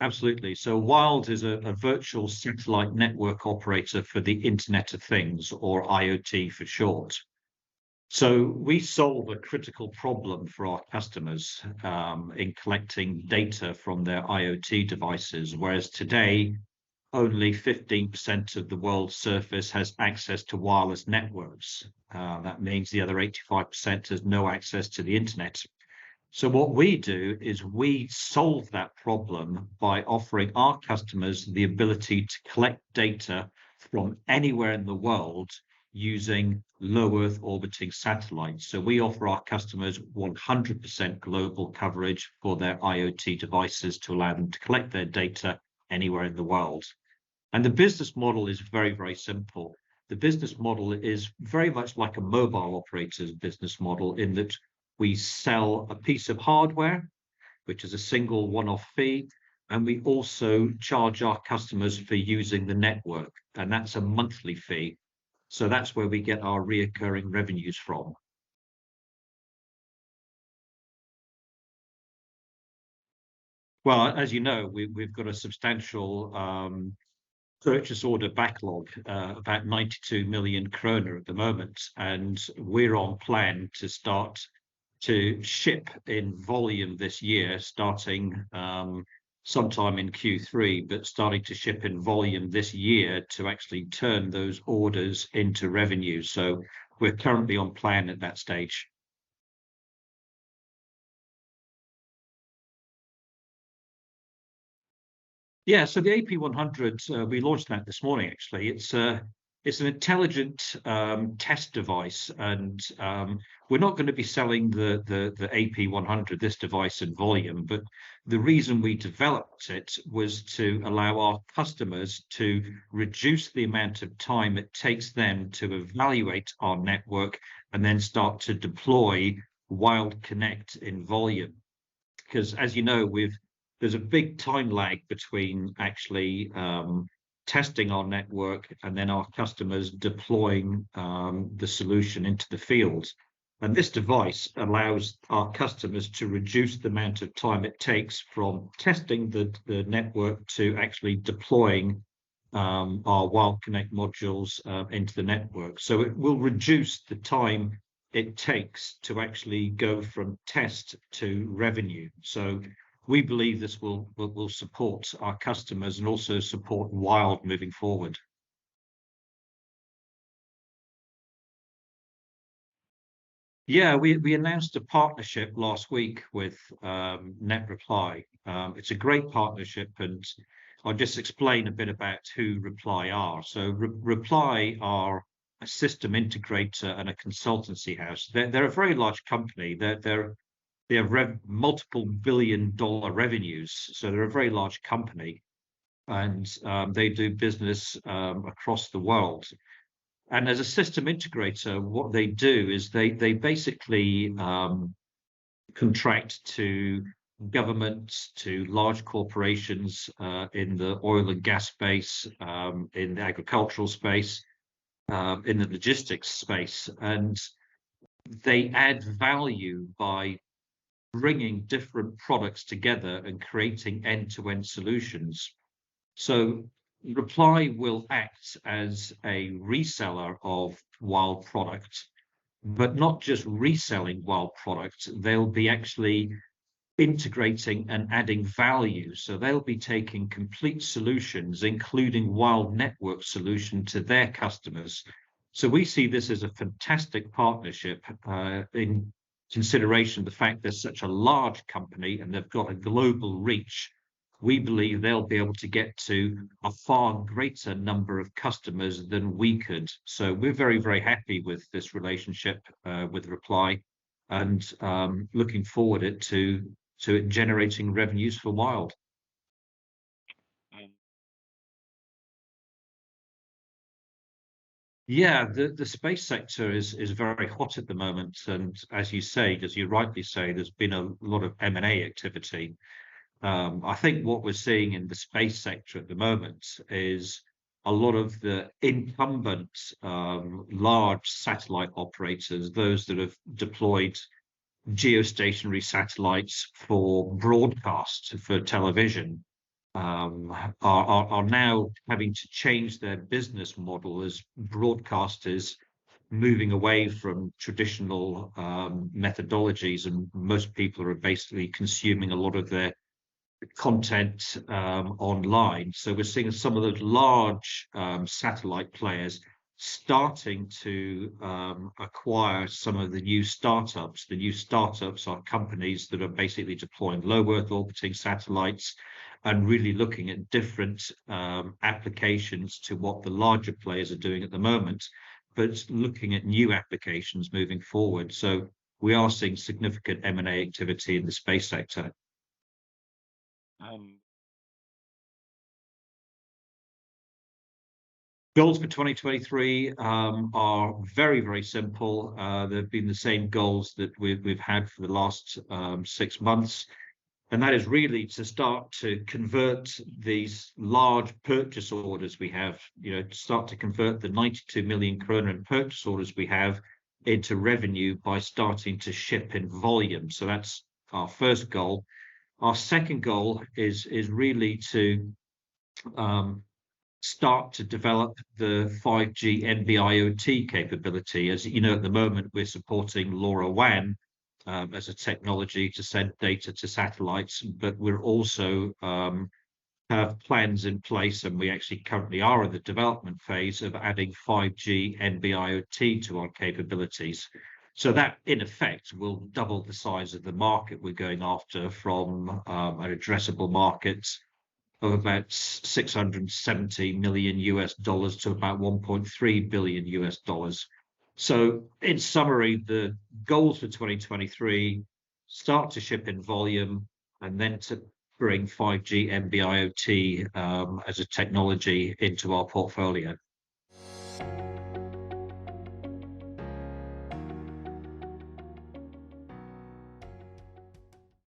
absolutely. So Wyld is a virtual satellite network operator for the Internet of Things, or IoT for short. So we solve a critical problem for our customers in collecting data from their IoT devices, whereas today only 15% of the world's surface has access to wireless networks. That means the other 85% has no access to the internet. So what we do is we solve that problem by offering our customers the ability to collect data from anywhere in the world using low Earth orbiting satellites. So we offer our customers 100% global coverage for their IoT devices to allow them to collect their data anywhere in the world. And the business model is very, very simple. The business model is very much like a mobile operator's business model in that we sell a piece of hardware, which is a single one-off fee, and we also charge our customers for using the network, and that's a monthly fee. So that's where we get our reoccurring revenues from. Well, as you know, we've got a substantial purchase order backlog, about 92 million kroner at the moment, and we're on plan to start to ship in volume this year, starting sometime in Q3, but starting to ship in volume this year to actually turn those orders into revenue. So we're currently on plan at that stage. Yeah, so the AP100, we launched that this morning, actually. It's an intelligent test device, and we're not going to be selling the AP100, this device, in volume, but the reason we developed it was to allow our customers to reduce the amount of time it takes them to evaluate our network and then start to deploy Wyld Connect in volume. Because, as you know, there's a big time lag between actually testing our network and then our customers deploying the solution into the field. And this device allows our customers to reduce the amount of time it takes from testing the network to actually deploying our Wyld Connect modules into the network. So it will reduce the time it takes to actually go from test to revenue. So we believe this will support our customers and also support Wyld moving forward. Yeah, we announced a partnership last week with NetReply. It's a great partnership, and I'll just explain a bit about who Reply are. So Reply are a system integrator and a consultancy house. They're a very large company. They have multiple billion-dollar revenues, so they're a very large company, and they do business across the world. And as a system integrator, what they do is they basically contract to governments, to large corporations in the oil and gas space, in the agricultural space, in the logistics space, and they add value by bringing different products together and creating end-to-end solutions. So Reply will act as a reseller of Wyld product, but not just reselling Wyld product. They'll be actually integrating and adding value. So they'll be taking complete solutions, including Wyld Network solution, to their customers. So we see this as a fantastic partnership in consideration of the fact they're such a large company and they've got a global reach. We believe they'll be able to get to a far greater number of customers than we could. So we're very, very happy with this relationship with Reply, and looking forward to it generating revenues for Wyld. Yeah, the space sector is very hot at the moment, and as you rightly say, there's been a lot of M&A activity. I think what we're seeing in the space sector at the moment is a lot of the incumbent large satellite operators, those that have deployed geostationary satellites for broadcast for television, are now having to change their business model as broadcasters moving away from traditional methodologies, and most people are basically consuming a lot of their content online. So we're seeing some of the large satellite players starting to acquire some of the new startups. The new startups are companies that are basically deploying low Earth orbiting satellites and really looking at different applications to what the larger players are doing at the moment, but looking at new applications moving forward. So we are seeing significant M&A activity in the space sector. Goals for 2023 are very, very simple. They've been the same goals that we've had for the last 6 months. And that is really to start to convert these large purchase orders we have, to start to convert the 92 million kroner in purchase orders we have into revenue by starting to ship in volume. So that's our first goal. Our second goal is really to start to develop the 5G NB-IoT capability. As you know, at the moment, we're supporting LoRaWAN as a technology to send data to satellites, but we're also have plans in place, and we actually currently are in the development phase of adding 5G NB-IoT to our capabilities. So that, in effect, will double the size of the market we're going after from an addressable market of about $670 million to about $1.3 billion. So in summary, the goals for 2023, start to ship in volume, and then to bring 5G NB-IoT as a technology into our portfolio.